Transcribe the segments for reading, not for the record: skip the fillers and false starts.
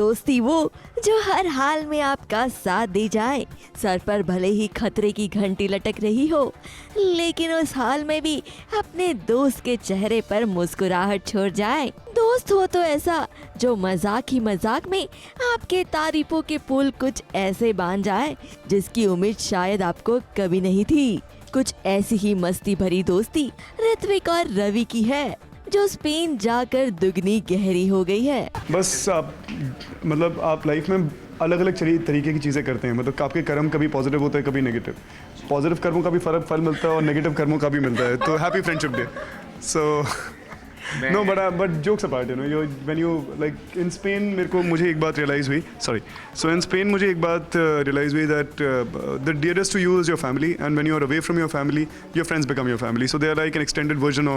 दोस्ती वो जो हर हाल में आपका साथ दे जाए। सर पर भले ही खतरे की घंटी लटक रही हो, लेकिन उस हाल में भी अपने दोस्त के चेहरे पर मुस्कुराहट छोड़ जाए। दोस्त हो तो ऐसा जो मजाक ही मजाक में आपके तारीफों के पुल कुछ ऐसे बांध जाए जिसकी उम्मीद शायद आपको कभी नहीं थी। कुछ ऐसी ही मस्ती भरी दोस्ती ऋत्विक और रवि की है, जो स्पेन जाकर दुगनी गहरी हो गई है। बस आप लाइफ में अलग अलग तरीके की चीज़ें करते हैं। मतलब आपके कर्म कभी पॉजिटिव होते हैं, कभी नेगेटिव। पॉजिटिव कर्मों का भी फल मिलता है और नेगेटिव कर्मों का भी मिलता है। तो happy friendship day. So no but jokes apart, when you like in Spain मुझे एक बात रियलाइज़ हुई। सो इन स्पेन मुझे एक बात रियलाइज़ हुई that the dearest to you is your family, and when you are away from your family, your friends become your family. So they are like an extended version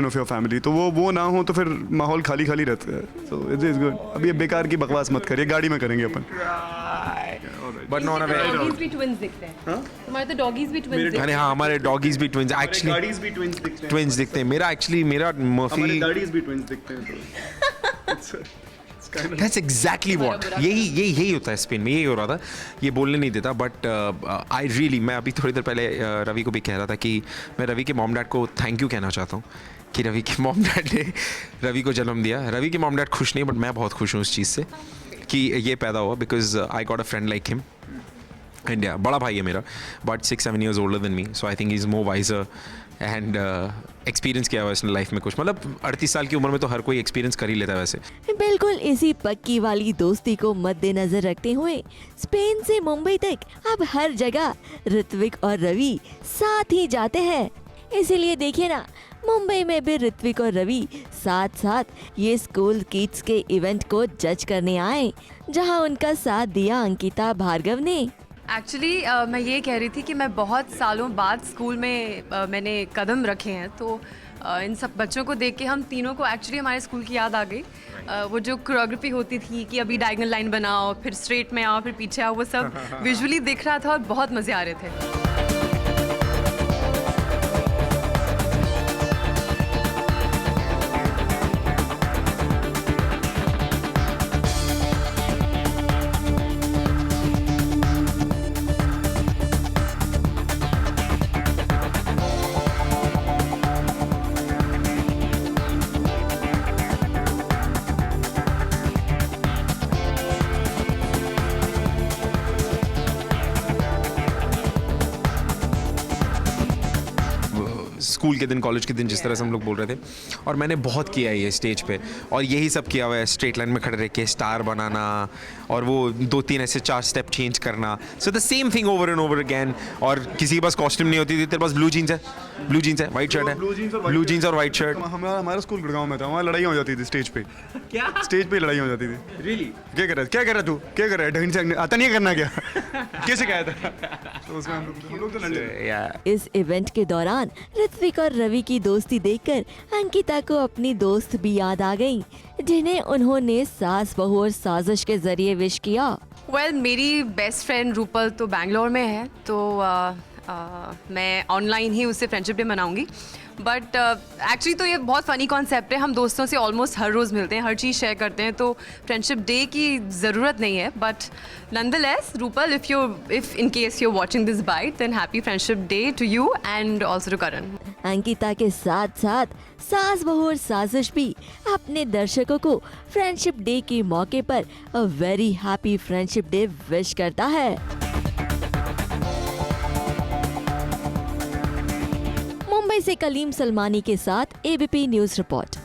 of your family. तो वो ना हो तो फिर माहौल खाली खाली रहता है। So it is good. अब ये बेकार की बकवास मत करिए, गाड़ी में करेंगे अपन। But not a very doggies भी ट्विंस दिखते हैं। तुम्हारे तो डॉगीज भी ट्विंस दिखते हैं। हाँ, हमारे डॉगीज भी ट्विंस एक्चुअली गाड़ीज भी ट्विंस दिखते हैं। मेरा मर्फी गाड़ीज भी ट्विंस दिखते हैं। That's exactly what यही होता है स्पेन में। यही हो रहा था, ये बोलने नहीं देता। बट मैं अभी थोड़ी देर पहले रवि को भी कह रहा था कि मैं रवि के मॉम डैड को थैंक यू कहना चाहता हूँ कि रवि के मॉम डैड ने रवि को जन्म दिया। रवि के मॉम डैड खुश नहीं, बट मैं बहुत खुश हूँ उस चीज़ से कि ये पैदा हुआ, because I got a friend like him. India बड़ा भाई है मेरा, but 6-7 years older than me, so I think he's more wiser and experience किया हुआ इसने लाइफ में कुछ। मतलब 38 साल की उम्र में तो हर कोई एक्सपीरियंस कर ही लेता है वैसे। बिल्कुल इसी पक्की वाली दोस्ती को मद्देनजर रखते हुए स्पेन से मुंबई तक अब हर जगह ऋत्विक और रवि साथ ही जाते हैं। इसीलिए देखिए ना, मुंबई में भी ऋत्विक और रवि साथ साथ ये स्कूल किड्स के इवेंट को जज करने आए, जहां उनका साथ दिया अंकिता भार्गव ने। एक्चुअली मैं ये कह रही थी कि मैं बहुत सालों बाद स्कूल में मैंने कदम रखे हैं, तो इन सब बच्चों को देख के हम तीनों को एक्चुअली हमारे स्कूल की याद आ गई। वो जो कोरियोग्राफी होती थी कि अभी डायगोनल लाइन बनाओ, फिर स्ट्रेट में आओ, फिर पीछे आओ, वो सब विजुअली दिख रहा था और बहुत मज़े आ रहे थे। स्कूल के दिन, कॉलेज के दिन, जिस तरह से हम लोग बोल रहे थे, और मैंने बहुत किया है ये स्टेज पे, और यही सब किया हुआ है। स्ट्रेट लाइन में खड़े रह के स्टार बनाना, और वो 2-3 ऐसे 4 स्टेप चेंज करना। So the same thing over and over again. और किसी के पास कॉस्ट्यूम नहीं होती थी। तेरे पास ब्लू जीन्स है, वाइट शर्ट है, ब्लू जीन्स और वाइट शर्ट। हमारा स्कूल गुड़गांव में था, वहाँ लड़ाई हो जाती थी स्टेज पे। क्या स्टेज पे लड़ाई हो जाती थी? रियली? क्या कर रहा है तू? क्या कर रहा है? ढंग से आता नहीं करना क्या? कैसे कहा था? तो उसमें हम लोग तो लड़े। इस इवेंट के दौरान ऋत्विक और रवि की दोस्ती देखकर अंकिता को अपनी दोस्त भी याद आ गई, जिन्हें उन्होंने सास बहू और साजिश के जरिए विश किया। मेरी बेस्ट फ्रेंड रूपल तो बैंगलोर में है, तो मैं ऑनलाइन ही उससे फ्रेंडशिप डे मनाऊंगी। बट एक्चुअली तो ये बहुत फ़नी कॉन्सेप्ट है। हम दोस्तों से ऑलमोस्ट हर रोज़ मिलते हैं, हर चीज़ शेयर करते हैं, तो फ्रेंडशिप डे की ज़रूरत नहीं है। But nonetheless Rupal, if in case you are watching this bite, then happy friendship day to you and also to Karan. Ankita के साथ साथ सास बहू और साजिश भी अपने दर्शकों को फ्रेंडशिप डे के मौके पर a very happy friendship day wish करता है। मुंबई से कलीम सलमानी के साथ एबीपी न्यूज़ रिपोर्ट।